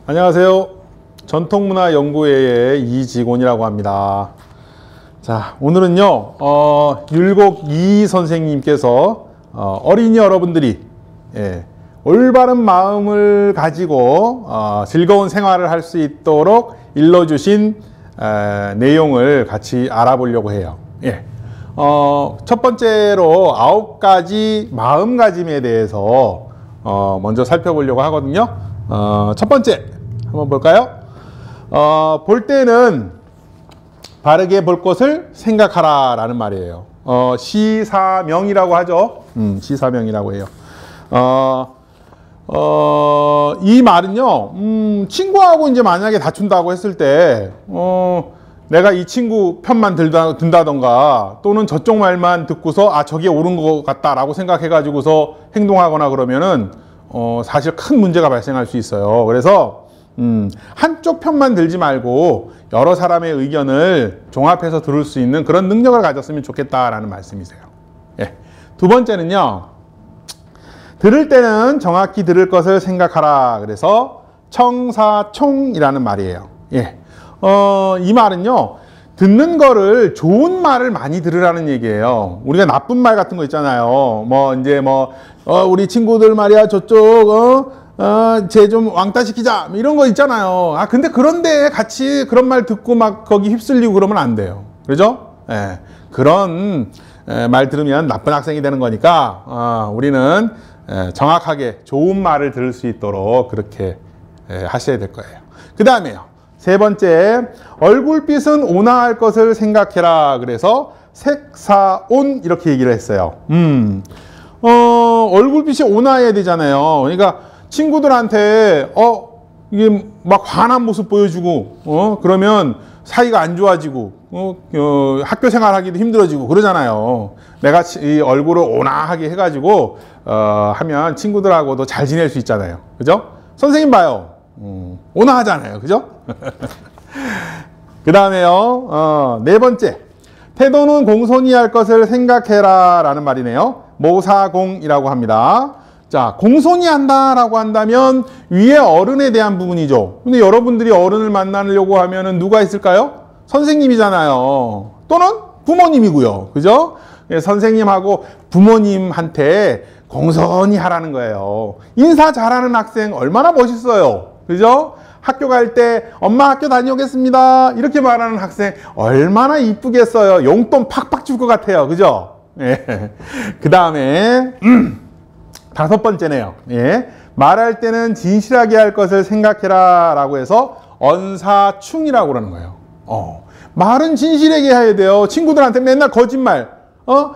안녕하세요. 전통문화연구회의 이직원이라고 합니다. 자, 오늘은요, 율곡 이 선생님께서 어린이 여러분들이 올바른 마음을 가지고 즐거운 생활을 할 수 있도록 일러주신 내용을 같이 알아보려고 해요. 첫 번째로 9가지 마음가짐에 대해서 먼저 살펴보려고 하거든요. 첫 번째 한번 볼까요? 볼 때는 바르게 볼 것을 생각하라 라는 말이에요. 시사명이라고 하죠. 시사명이라고 해요. 이 말은요, 친구하고 이제 만약에 다툰다고 했을 때, 내가 이 친구 편만 든다던가, 또는 저쪽 말만 듣고서, 저게 옳은 것 같다라고 생각해가지고서 행동하거나 그러면은, 사실 큰 문제가 발생할 수 있어요. 그래서, 한쪽 편만 들지 말고, 여러 사람의 의견을 종합해서 들을 수 있는 그런 능력을 가졌으면 좋겠다라는 말씀이세요. 두 번째는요, 들을 때는 정확히 들을 것을 생각하라. 그래서 청사총이라는 말이에요. 이 말은요, 듣는 거를 좋은 말을 많이 들으라는 얘기예요. 우리가 나쁜 말 같은 거 있잖아요. 우리 친구들 말이야, 저쪽, 쟤 좀 왕따 시키자. 이런 거 있잖아요. 근데 그런데 같이 그런 말 듣고 막 거기 휩쓸리고 그러면 안 돼요. 그죠? 그런 말 들으면 나쁜 학생이 되는 거니까, 우리는 정확하게 좋은 말을 들을 수 있도록 그렇게 하셔야 될 거예요. 그 다음에요, 세 번째, 얼굴빛은 온화할 것을 생각해라. 그래서 색사온 이렇게 얘기를 했어요. 얼굴빛이 온화해야 되잖아요. 그러니까 친구들한테 이게 막 환한 모습 보여주고 그러면 사이가 안 좋아지고 학교 생활하기도 힘들어지고 그러잖아요. 내가 이 얼굴을 온화하게 해가지고 하면 친구들하고도 잘 지낼 수 있잖아요. 그죠? 선생님 봐요. 온화하잖아요. 그죠? 그 다음에요, 네 번째, 태도는 공손히 할 것을 생각해라 라는 말이네요. 모사공이라고 합니다. 자, 공손히 한다라고 한다면 위에 어른에 대한 부분이죠. 근데 여러분들이 어른을 만나려고 하면은 누가 있을까요? 선생님이잖아요. 또는 부모님이고요. 그죠? 선생님하고 부모님한테 공손히 하라는 거예요. 인사 잘하는 학생 얼마나 멋있어요. 그죠? 학교 갈 때 엄마 학교 다녀오겠습니다 이렇게 말하는 학생 얼마나 이쁘겠어요. 용돈 팍팍 줄 것 같아요. 그죠? 그 다음에 다섯 번째네요. 말할 때는 진실하게 할 것을 생각해라 라고 해서 언사충이라고 그러는 거예요. 말은 진실하게 해야 돼요. 친구들한테 맨날 거짓말,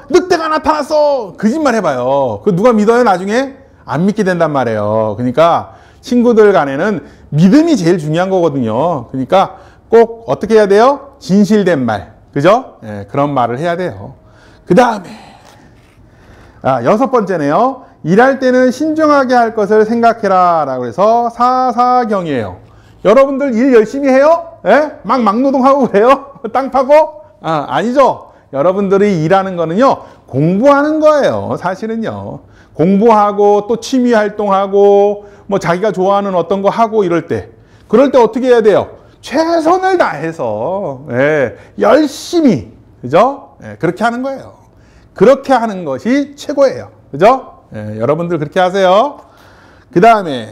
늑대가 나타났어 거짓말 해봐요. 그 누가 믿어요? 나중에 안 믿게 된단 말이에요. 그러니까 친구들 간에는 믿음이 제일 중요한 거거든요. 그러니까 꼭 어떻게 해야 돼요? 진실된 말, 그죠? 그런 말을 해야 돼요. 그 다음에 여섯 번째네요. 일할 때는 신중하게 할 것을 생각해라 라고 해서 사사경이에요. 여러분들 일 열심히 해요? 막 막노동하고 그래요? 땅 파고? 아니죠. 여러분들이 일하는 거는요, 공부하는 거예요. 사실은요. 공부하고 또 취미 활동하고 뭐 자기가 좋아하는 어떤 거 하고 그럴 때 어떻게 해야 돼요? 최선을 다해서 열심히, 그죠? 그렇게 하는 거예요. 그렇게 하는 것이 최고예요. 그죠? 여러분들 그렇게 하세요. 그 다음에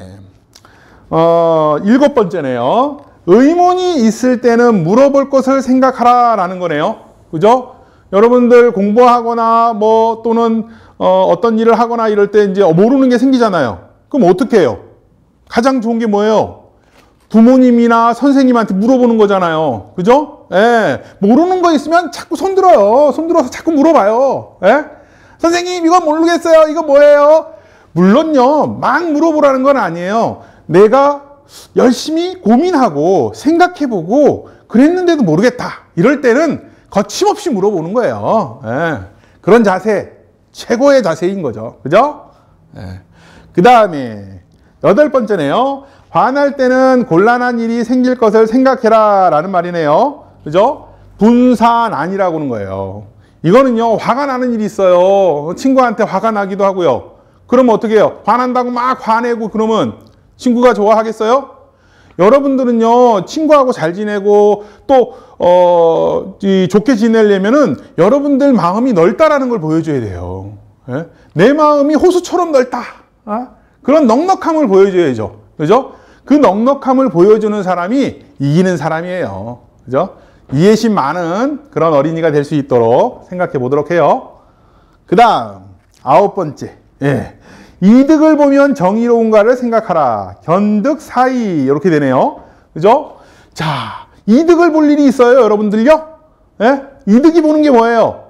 일곱 번째네요. 의문이 있을 때는 물어볼 것을 생각하라 라는 거네요. 그죠? 여러분들 공부하거나 또는 어떤 일을 하거나 이럴 때 이제 모르는 게 생기잖아요. 그럼 어떻게 해요? 가장 좋은 게 뭐예요? 부모님이나 선생님한테 물어보는 거잖아요. 그죠? 모르는 거 있으면 자꾸 손들어요. 손들어서 자꾸 물어봐요. 선생님 이거 모르겠어요. 이거 뭐예요? 물론요, 막 물어보라는 건 아니에요. 내가 열심히 고민하고 생각해보고 그랬는데도 모르겠다 이럴 때는 거침없이 물어보는 거예요. 그런 자세, 최고의 자세인 거죠. 그죠? 그 다음에 여덟 번째네요. 화날 때는 곤란한 일이 생길 것을 생각해라 라는 말이네요. 그죠? 분산안이라고 하는 거예요. 이거는요, 화가 나는 일이 있어요. 친구한테 화가 나기도 하고요. 그러면 어떻게 해요? 화난다고 막 화내고 그러면 친구가 좋아하겠어요? 여러분들은요, 친구하고 잘 지내고, 또, 좋게 지내려면은 여러분들 마음이 넓다라는 걸 보여줘야 돼요. 예? 내 마음이 호수처럼 넓다. 그런 넉넉함을 보여줘야죠. 그죠? 그 넉넉함을 보여주는 사람이 이기는 사람이에요. 그죠? 이해심 많은 그런 어린이가 될 수 있도록 생각해 보도록 해요. 그 다음, 9번째. 예. 이득을 보면 정의로운가를 생각하라. 견득 사이. 이렇게 되네요. 그죠? 자, 이득을 볼 일이 있어요, 여러분들요? 예? 이득이 보는 게 뭐예요?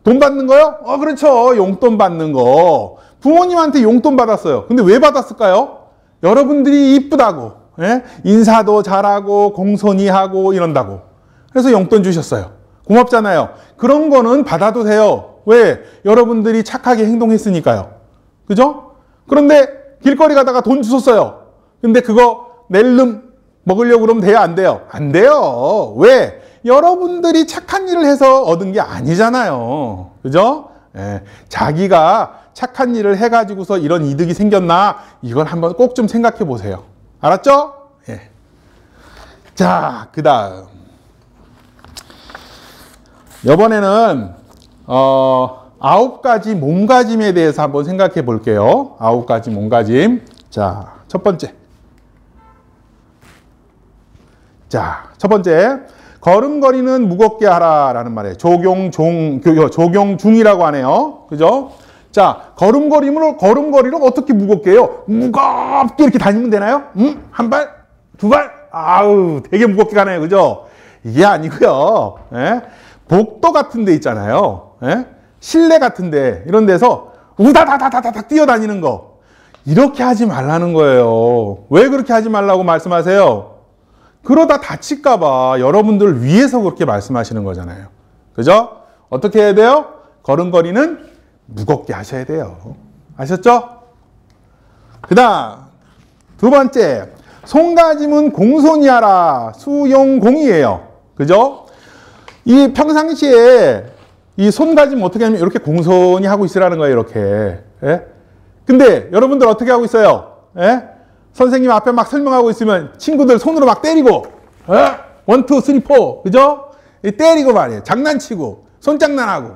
돈 받는 거요? 그렇죠. 용돈 받는 거. 부모님한테 용돈 받았어요. 근데 왜 받았을까요? 여러분들이 이쁘다고, 예? 인사도 잘하고, 공손히 하고, 이런다고. 그래서 용돈 주셨어요. 고맙잖아요. 그런 거는 받아도 돼요. 왜? 여러분들이 착하게 행동했으니까요. 그죠? 그런데 길거리 가다가 돈 주셨어요. 근데 그거 낼름 먹으려고 그러면 돼요? 안 돼요? 안 돼요. 왜? 여러분들이 착한 일을 해서 얻은 게 아니잖아요. 그죠? 예, 자기가 착한 일을 해가지고서 이런 이득이 생겼나? 이걸 한번 꼭 좀 생각해 보세요. 알았죠? 예. 자, 그 다음. 이번에는, 9가지 몸가짐에 대해서 한번 생각해 볼게요. 9가지 몸가짐. 자, 첫 번째. 자, 첫 번째. 걸음걸이는 무겁게 하라라는 말이에요. 조경중이라고 하네요. 그죠? 자, 걸음걸이를 어떻게 무겁게 해요? 무겁게 이렇게 다니면 되나요? 한 발, 두 발? 아우, 되게 무겁게 가네요. 그죠? 이게 아니고요. 예? 복도 같은 데 있잖아요. 예? 실내 같은 데, 이런 데서 우다다다다닥 뛰어다니는 거. 이렇게 하지 말라는 거예요. 왜 그렇게 하지 말라고 말씀하세요? 그러다 다칠까봐 여러분들 위해서 그렇게 말씀하시는 거잖아요. 그죠? 어떻게 해야 돼요? 걸음걸이는 무겁게 하셔야 돼요. 아셨죠? 그 다음, 두 번째. 손가짐은 공손히 하라. 수용공이에요. 그죠? 이 평상시에 이 손가짐 어떻게 하면 이렇게 공손히 하고 있으라는 거예요. 이렇게. 예? 근데 여러분들 어떻게 하고 있어요? 예? 선생님 앞에 막 설명하고 있으면 친구들 손으로 막 때리고, 1, 2, 3, 4, 그죠? 때리고 말이에요. 장난치고, 손장난하고.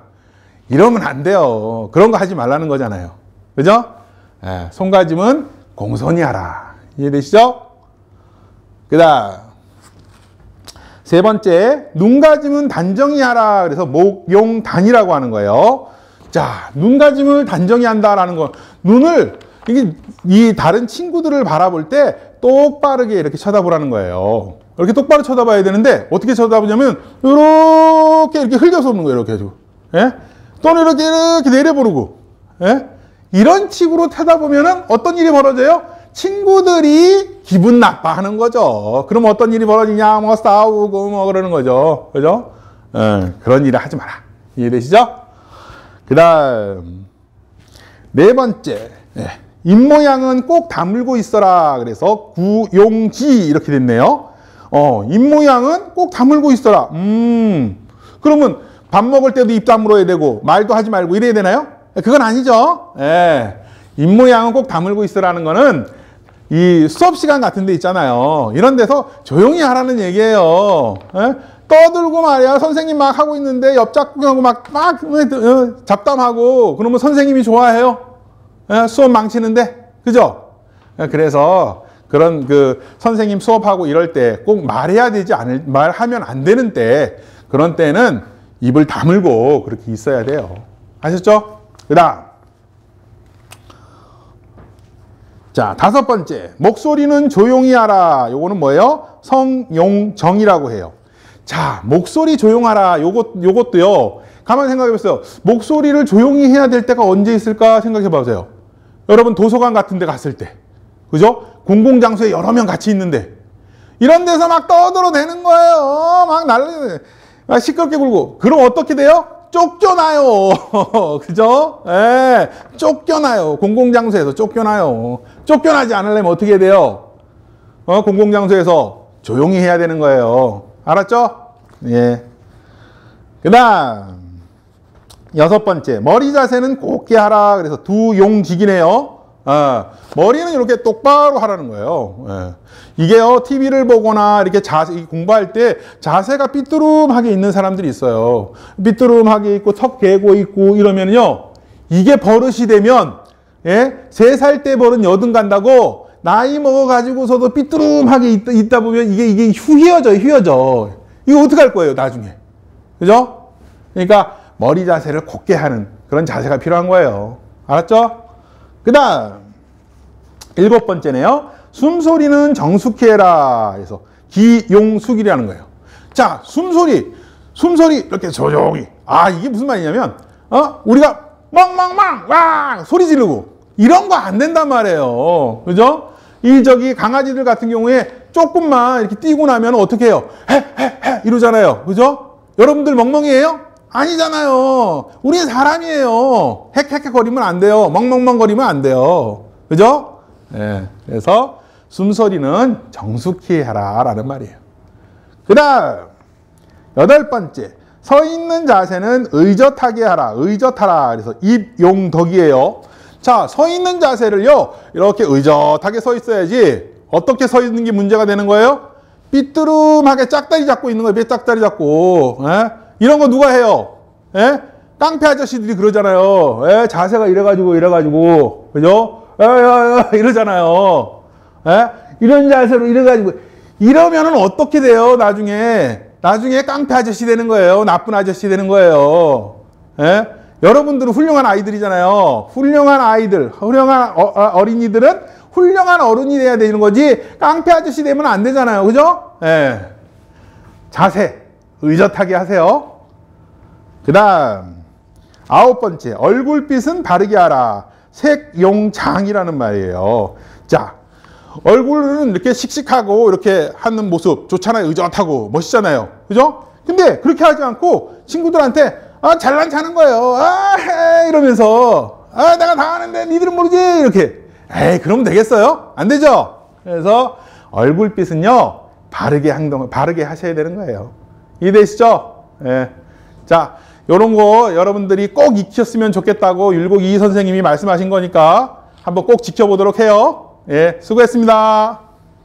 이러면 안 돼요. 그런 거 하지 말라는 거잖아요. 그죠? 예, 손가짐은 공손히 하라. 이해되시죠? 그 다음, 세 번째, 눈가짐은 단정히 하라. 그래서 목용단이라고 하는 거예요. 자, 눈가짐을 단정히 한다라는 거. 눈을, 이 다른 친구들을 바라볼 때 똑바르게 이렇게 쳐다보라는 거예요. 이렇게 똑바로 쳐다봐야 되는데 어떻게 쳐다보냐면 이렇게 흘려서 보는 거예요. 이렇게 해가지고. 예? 또는 이렇게 내려보고. 예? 이런 식으로 쳐다보면은 어떤 일이 벌어져요? 친구들이 기분 나빠하는 거죠. 그럼 어떤 일이 벌어지냐? 뭐 싸우고 뭐 그러는 거죠. 그죠? 그런 일을 하지 마라. 이해되시죠? 그 다음, 네 번째. 예. 입모양은 꼭 다물고 있어라. 그래서 구용지 이렇게 됐네요. 입모양은 꼭 다물고 있어라. 그러면 밥 먹을 때도 입 다물어야 되고 말도 하지 말고 이래야 되나요? 그건 아니죠. 예. 입모양은 꼭 다물고 있으라는 거는 이 수업 시간 같은 데 있잖아요. 이런 데서 조용히 하라는 얘기예요. 예? 떠들고 말이야. 선생님 막 하고 있는데 옆작하고 막 잡담하고 그러면 선생님이 좋아해요? 수업 망치는데, 그죠? 그래서 그런 선생님 수업하고 이럴 때 꼭 말하면 안 되는 때, 그런 때는 입을 다물고 그렇게 있어야 돼요. 아셨죠? 그 다음. 자, 다섯 번째. 목소리는 조용히 하라. 요거는 뭐예요? 성용정이라고 해요. 자, 목소리 조용하라. 요것도요. 가만히 생각해 보세요. 목소리를 조용히 해야 될 때가 언제 있을까 생각해 보세요. 여러분 도서관 같은 데 갔을 때, 그죠? 공공장소에 여러 명 같이 있는데 이런 데서 막 떠들어대는 거예요. 막 시끄럽게 굴고. 그럼 어떻게 돼요? 쫓겨나요. 그죠? 예, 쫓겨나요. 공공장소에서 쫓겨나요. 쫓겨나지 않으려면 어떻게 해야 돼요? 공공장소에서 조용히 해야 되는 거예요. 알았죠? 예. 그 다음, 여섯 번째, 머리 자세는 곧게 하라. 그래서 두용직이네요. 머리는 이렇게 똑바로 하라는 거예요. 예. 이게요, TV를 보거나 이렇게 공부할 때 자세가 삐뚤음하게 있는 사람들이 있어요. 삐뚤음하게 있고 턱 개고 있고 이러면요, 이게 버릇이 되면, 예? 3살 때 버릇 여든 간다고 나이 먹어가지고서도 삐뚤음하게 있다 보면 이게 휘어져. 이거 어떡할 거예요, 나중에. 그죠? 그러니까 머리 자세를 곧게 하는 그런 자세가 필요한 거예요. 알았죠? 그 다음 7번째네요. 숨소리는 정숙히 해라. 그래서 기용숙이라는 거예요. 자, 숨소리 이렇게 조용히. 이게 무슨 말이냐면, 우리가 멍멍멍 왕 소리 지르고 이런 거 안 된단 말이에요. 그죠? 저기 강아지들 같은 경우에 조금만 이렇게 뛰고 나면 어떻게 해요? 헤 이러잖아요. 그죠? 여러분들 멍멍이에요? 아니잖아요. 우리는 사람이에요. 헥헥 거리면 안 돼요. 멍멍멍 거리면 안 돼요. 그죠? 네. 그래서 숨소리는 정숙히 해라 라는 말이에요. 그 다음 8번째, 서 있는 자세는 의젓하게 하라. 의젓하라. 그래서 입용덕이에요. 자, 서 있는 자세를요, 이렇게 의젓하게 서 있어야지. 어떻게 서 있는 게 문제가 되는 거예요? 삐뚤음하게 짝다리 잡고 있는 거예요. 짝다리 잡고. 예? 이런 거 누가 해요? 예? 깡패 아저씨들이 그러잖아요. 예? 자세가 이래가지고, 그죠? 이러잖아요. 예? 이런 자세로 이래가지고. 이러면은 어떻게 돼요, 나중에? 나중에 깡패 아저씨 되는 거예요. 나쁜 아저씨 되는 거예요. 예? 여러분들은 훌륭한 아이들이잖아요. 훌륭한 아이들, 훌륭한 어린이들은 훌륭한 어른이 돼야 되는 거지, 깡패 아저씨 되면 안 되잖아요. 그죠? 예. 자세, 의젓하게 하세요. 그 다음 9번째, 얼굴빛은 바르게 하라. 색용장이라는 말이에요. 자, 얼굴은 이렇게 씩씩하고 이렇게 하는 모습 좋잖아요. 의젓하고 멋있잖아요. 그죠? 근데 그렇게 하지 않고 친구들한테 잘난 자는 거예요. 이러면서 내가 다 아는데 니들은 모르지 이렇게. 그러면 되겠어요? 안 되죠? 그래서 얼굴빛은요, 바르게 하셔야 되는 거예요. 이해되시죠? 예. 자, 요런 거 여러분들이 꼭 익혔으면 좋겠다고 율곡 이 선생님이 말씀하신 거니까 한번 꼭 지켜보도록 해요. 예, 수고했습니다.